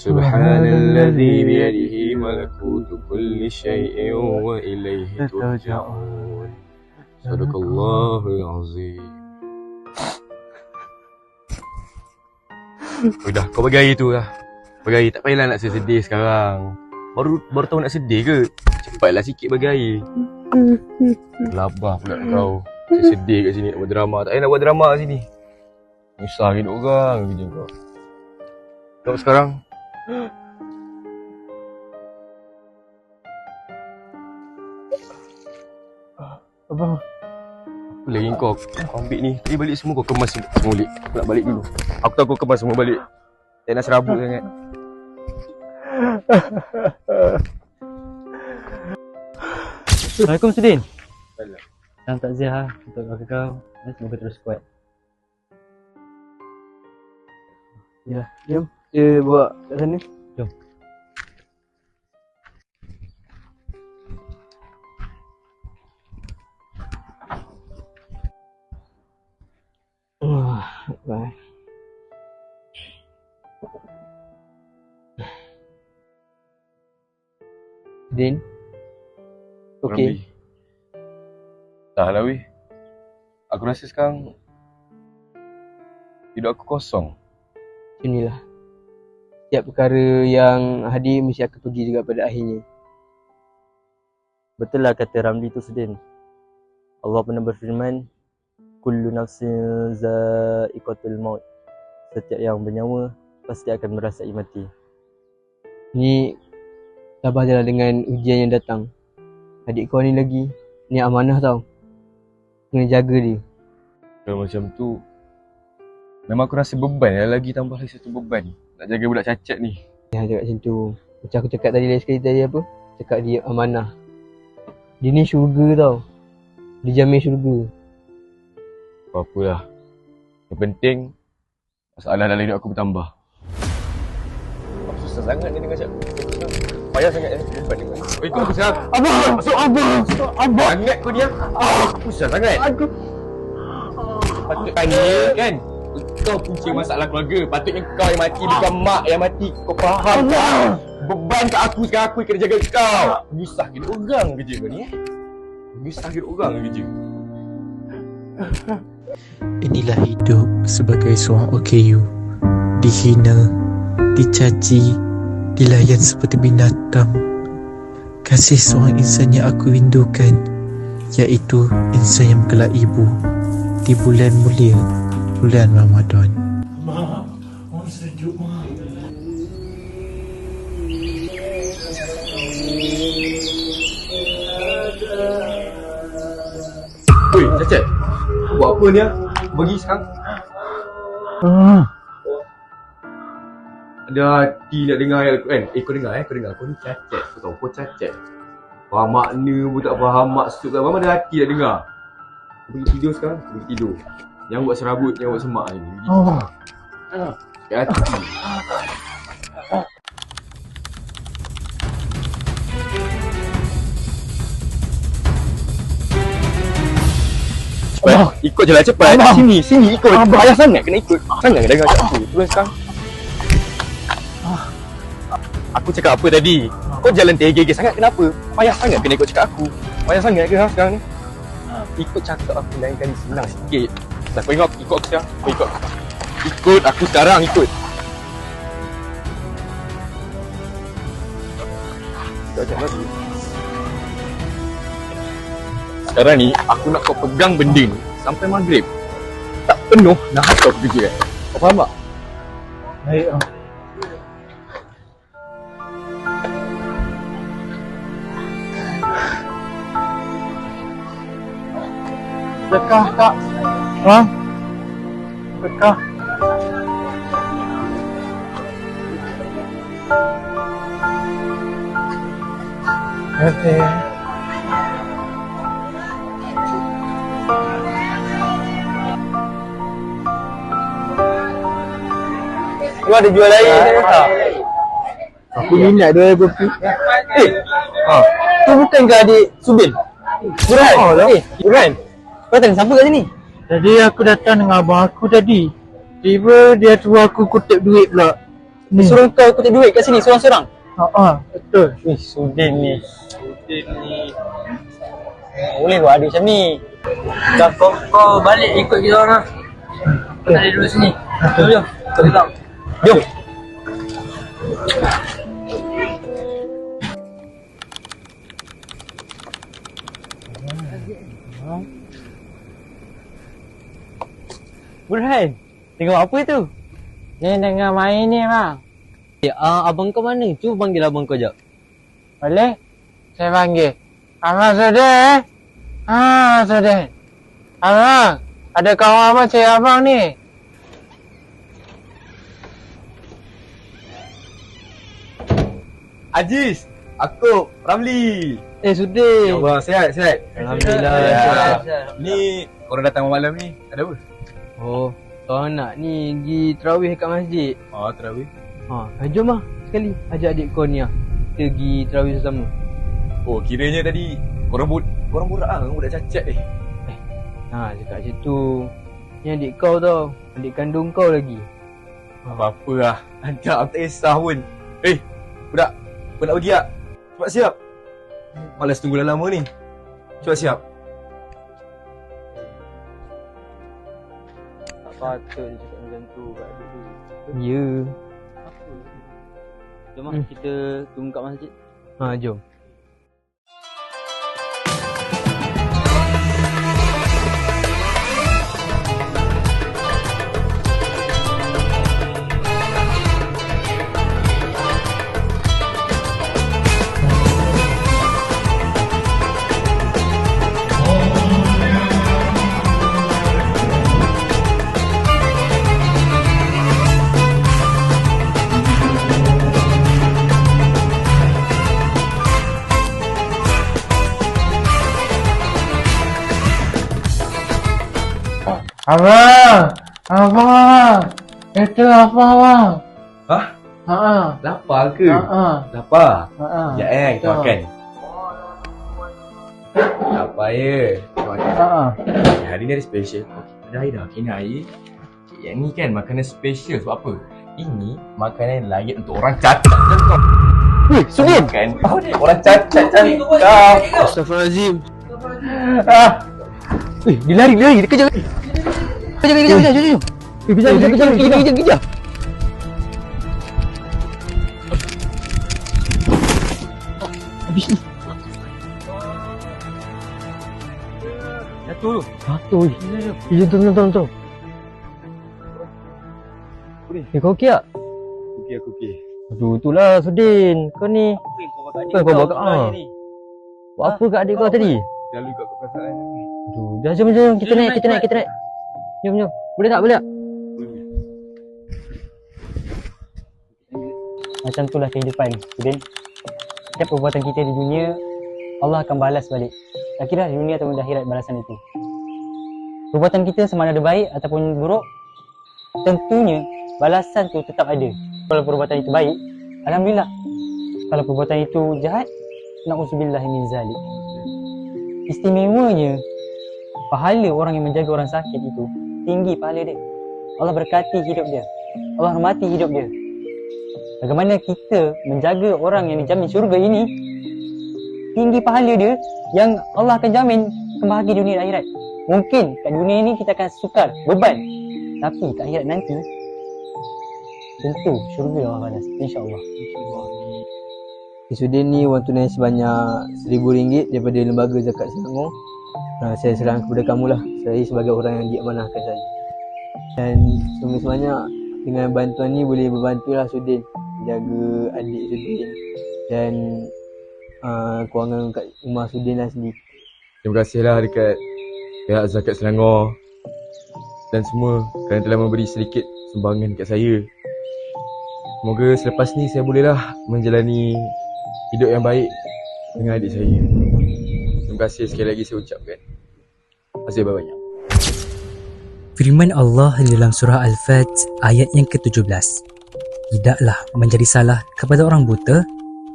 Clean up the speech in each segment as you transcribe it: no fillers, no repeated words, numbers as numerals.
Subhanalladzi biyadihi malakutu kulli syai'in wa ilaihi turja'un. Sadaqallahul azim. Udah, kau bagi air tu lah. Bagi air, tak payahlah nak sedih sekarang. Baru tahu nak sedih ke? Cepatlah sikit bagi air. Labah pula kau. Saya sedih kat sini nak buat drama. Tak payah nak buat drama kat sini. Susah hidup orang kerja kau. Tengok sekarang. Abang, apa lagi kau ambil ni? Tadi balik semua kau kemas semua balik. Aku nak balik dulu. Aku tahu kau kemas semua balik. Tak nak serabut sangat. Assalamualaikum Sudin. Salam. Salam takziah untuk kakak kau. Semoga terus kuat. Ya, jom. Kita bawa kat sana. Jom. Bye. Din. Okey. Tak lah weh. Aku rasa sekarang hidup aku kosong. Inilah. Setiap perkara yang hadir mesti akan pergi juga pada akhirnya. Betul lah kata Ramli tu Sudin. Allah pernah berfirman, kullu nafsin za'iqatul maut. Setiap yang bernyawa pasti akan merasai mati. Ni sabar je lah dengan ujian yang datang. Adik kau ni lagi, ni amanah tau. Kena jaga dia. Kalau macam tu, memang aku rasa beban lah, lagi tambah lagi satu beban nak jaga budak cacat ni. Jangan cakap macam tu. Macam aku cakap tadi lagi sekali tadi apa? Cakap dia amanah. Dia ni syurga tau. Dia jamin syurga. Apa-apalah. Yang penting, masalah dalam hidup aku bertambah. Susah sangat ni dengan cakap. Payah sangat ni. Oi, kau susah. Abang! Masuk. Abang! Sangat kau ni. Susah sangat. Aku... Patut tanya kan? Kau punca masalah keluarga. Patutnya kau yang mati, bukan mak yang mati. Kau faham tak? Beban kat aku sekarang, aku kena jaga kau. Menyusah hidup orang kerja kau ni. Menyusah hidup orang kerja. Inilah hidup sebagai seorang OKU. Dihina, dicaci, dilayan seperti binatang. Kasih seorang insan yang aku rindukan, iaitu insan yang bergelar ibu di bulan mulia, bulan Ramadan. Mak, orang sejuk mak. Oi, cacat. Buat apa ni? Bagi sekarang. Ada hati nak dengar ayat Al-Quran. Kau dengar kau dengar. Kau ni cacat. Kau tahu kau cacat. Faham makna pun tak faham maksud tak faham, ada hati nak dengar. Kau pergi tidur sekarang. Kau pergi tidur. Jangan buat serabut, jangan buat semak ni. Pergi hati. Cepat. Ikut je lah cepat. Sini ikut. Payah sangat kena ikut. Sangat kena dengar cakap aku. Turun sekarang. Aku cakap apa tadi? Kau jalan tergege sangat kenapa? Payah sangat kena ikut cakap aku. Payah sangat ke sekarang ni? Ikut cakap aku lain kali senang sikit. Dah kau ikut aku sekarang. Kau ikut. Ikut aku sekarang, ikut. Sekarang ni aku nak kau pegang benda ni sampai maghrib. Tak penuh dah kau kerja kan. Kau faham tak? Baik, Dekah tak? Ha? Dekah. okey. Tu ada jual air ni tak? Aku minat dia kopi. Tu bukankah adik Subin? Burhan? Burhan. Kau datang siapa kat sini? Tadi aku datang dengan abang aku tadi. Tiba dia suruh aku kutip duit pula. Dia suruh kau kutip duit kat sini seorang-seorang. Betul. Sudin ni. Boleh buat adik macam ni. Dah kau balik ikut kita orang lah. Kau tak ada duduk sini. Jom. Kau datang. Jom. Burhan, tengok apa tu? Ni tengah main ni bang. Abang kau mana? Cuba panggil abang kau jap. Boleh? Saya panggil. Abang Sudin. Sudin. Abang, ada kawan apa cik abang ni? Aziz, aku Ramli. Sudin. Abang sihat. Alhamdulillah. Ni korang datang malam ni. Ada apa? Oh, kau nak ni pergi terawih kat masjid. Terawih. Jom lah sekali. Ajak adik kau ni lah. Kita pergi terawih bersama. Oh, kiranya tadi korang borak lah. Korang budak cacat ni. Cakap macam tu. Ni adik kau tau. Adik kandung kau lagi. Apa-apa lah. Antak aku tak kisah pun. Budak. Kau nak pergi tak? Cepat siap. Malas tunggu dah lama ni. Cepat siap. Tak patut dia cakap macam tu kat adik tu. Ya. Jom lah kita tunggu kat masjid. Jom. Abang. Itu apa bang? Lapar ke? Lapar? Sekejap kita makan. Lapar ya? Hari ni ada special. Ada air dah, kena air. Yang ni kan makanan special sebab apa? Ini makanan layak untuk orang cacat macam kau. Sudin. Kan? Orang cacat macam kau. Astaghfirullahaladzim. Dia lari. Dia kejar. Kejar. Kejar. Habis ni. Jatuh. Jom. Kau okey tak? Aku okey. Aduh, itulah Sudin. Kau ni. Kau bawa kat buat apa kat adik kau tadi? Lalu kat perasaan ni. Aduh, dah jom. Kita naik. Jom. Boleh tak? Macam itulah kehidupan, Sudin. Setiap perbuatan kita di dunia, Allah akan balas balik. Tak kira di dunia ataupun di akhirat balasan itu. Perbuatan kita sama ada baik ataupun buruk, tentunya balasan tu tetap ada. Kalau perbuatan itu baik, alhamdulillah. Kalau perbuatan itu jahat, na'udzubillah min zalik. Istimewanya, pahala orang yang menjaga orang sakit itu tinggi pahala dia. Allah berkati hidup dia. Allah hormati hidup dia. Bagaimana kita menjaga orang yang dijamin syurga ini, tinggi pahala dia yang Allah akan jamin kebahagiaan dunia dan akhirat. Mungkin kat dunia ini kita akan sukar, beban. Tapi kat akhirat nanti, tentu syurga Allah balas. InsyaAllah. Sudin ni wang tunai sebanyak RM1,000 daripada Lembaga Zakat Selangor. Saya serahkan kepada kamu lah. Saya sebagai orang yang diamanahkan saya. Dan sebanyak dengan bantuan ni boleh berbantulah Sudin jaga adik Sudin dan kewangan kat rumah Sudin lah sendiri. Terima kasihlah dekat pihak Zakat Selangor dan semua kerana telah memberi sedikit sumbangan dekat saya. Semoga selepas ni saya bolehlah menjalani hidup yang baik dengan adik saya. Terima kasih sekali lagi saya ucapkan. Terima kasih banyak. Firman Allah dalam surah Al-Fat ayat yang ke-17. Tidaklah menjadi salah kepada orang buta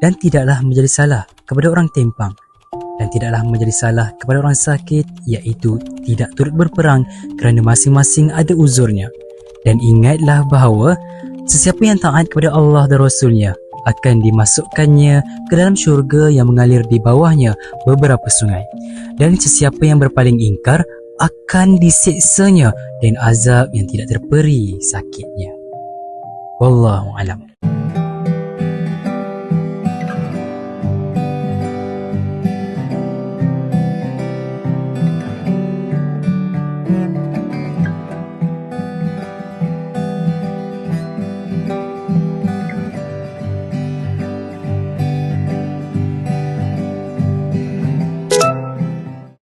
dan tidaklah menjadi salah kepada orang timpang dan tidaklah menjadi salah kepada orang sakit, iaitu tidak turut berperang kerana masing-masing ada uzurnya. Dan ingatlah bahawa Sesiapa yang taat kepada Allah dan Rasulnya akan dimasukkannya ke dalam syurga yang mengalir di bawahnya beberapa sungai. Dan sesiapa yang berpaling ingkar akan disiksanya dengan azab yang tidak terperi sakitnya. Wallahu a'lam.